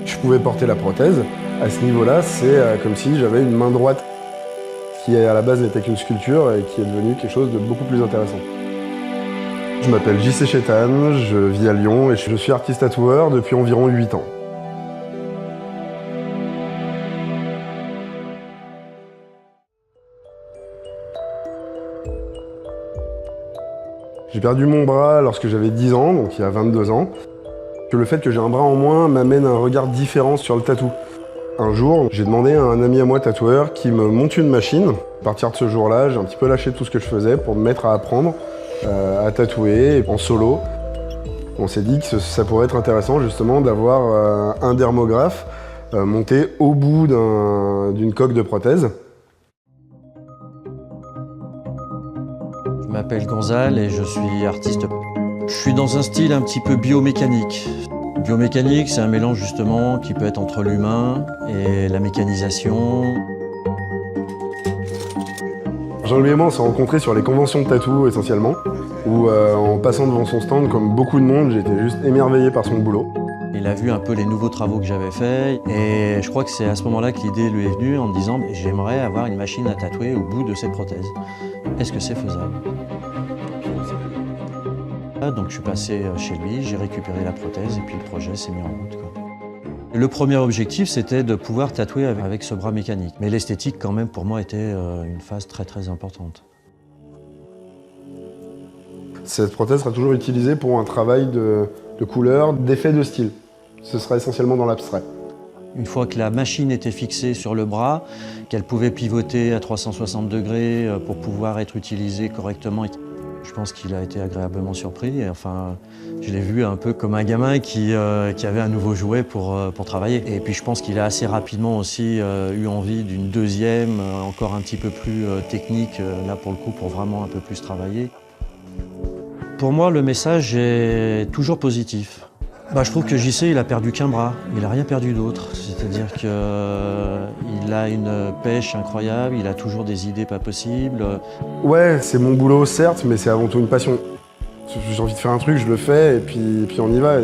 Je pouvais porter la prothèse. À ce niveau-là, c'est comme si j'avais une main droite qui à la base n'était qu'une sculpture et qui est devenue quelque chose de beaucoup plus intéressant. Je m'appelle JC Chétan, je vis à Lyon et je suis artiste tatoueur depuis environ 8 ans. J'ai perdu mon bras lorsque j'avais 10 ans, donc il y a 22 ans. Le fait que j'ai un bras en moins m'amène un regard différent sur le tatou. Un jour, j'ai demandé à un ami à moi tatoueur qui me monte une machine. À partir de ce jour-là, j'ai un petit peu lâché tout ce que je faisais pour me mettre à apprendre à tatouer en solo. On s'est dit que ça pourrait être intéressant justement d'avoir un dermographe monté au bout d'une coque de prothèse. Je m'appelle Gonzal et je suis artiste. Je suis dans un style un petit peu biomécanique. Biomécanique, c'est un mélange justement qui peut être entre l'humain et la mécanisation. Jean-Louis et moi, on s'est rencontrés sur les conventions de tatou essentiellement, où en passant devant son stand, comme beaucoup de monde, j'étais juste émerveillé par son boulot. Il a vu un peu les nouveaux travaux que j'avais faits et je crois que c'est à ce moment-là que l'idée lui est venue en me disant « j'aimerais avoir une machine à tatouer au bout de cette prothèse. Est-ce que c'est faisable ?» Donc je suis passé chez lui, j'ai récupéré la prothèse et puis le projet s'est mis en route, quoi. Le premier objectif, c'était de pouvoir tatouer avec ce bras mécanique. Mais l'esthétique, quand même, pour moi, était une phase très importante. Cette prothèse sera toujours utilisée pour un travail de couleur, d'effet de style. Ce sera essentiellement dans l'abstrait. Une fois que la machine était fixée sur le bras, qu'elle pouvait pivoter à 360 degrés pour pouvoir être utilisée correctement, je pense qu'il a été agréablement surpris. Et enfin, je l'ai vu un peu comme un gamin qui avait un nouveau jouet pour travailler. Et puis je pense qu'il a assez rapidement aussi eu envie d'une deuxième, encore un petit peu plus technique, là pour le coup, pour vraiment un peu plus travailler. Pour moi, le message est toujours positif. Je trouve que JC, il a perdu qu'un bras, il n'a rien perdu d'autre. C'est-à-dire qu'il a une pêche incroyable, il a toujours des idées pas possibles. Ouais, c'est mon boulot certes, mais c'est avant tout une passion. J'ai envie de faire un truc, je le fais et puis on y va.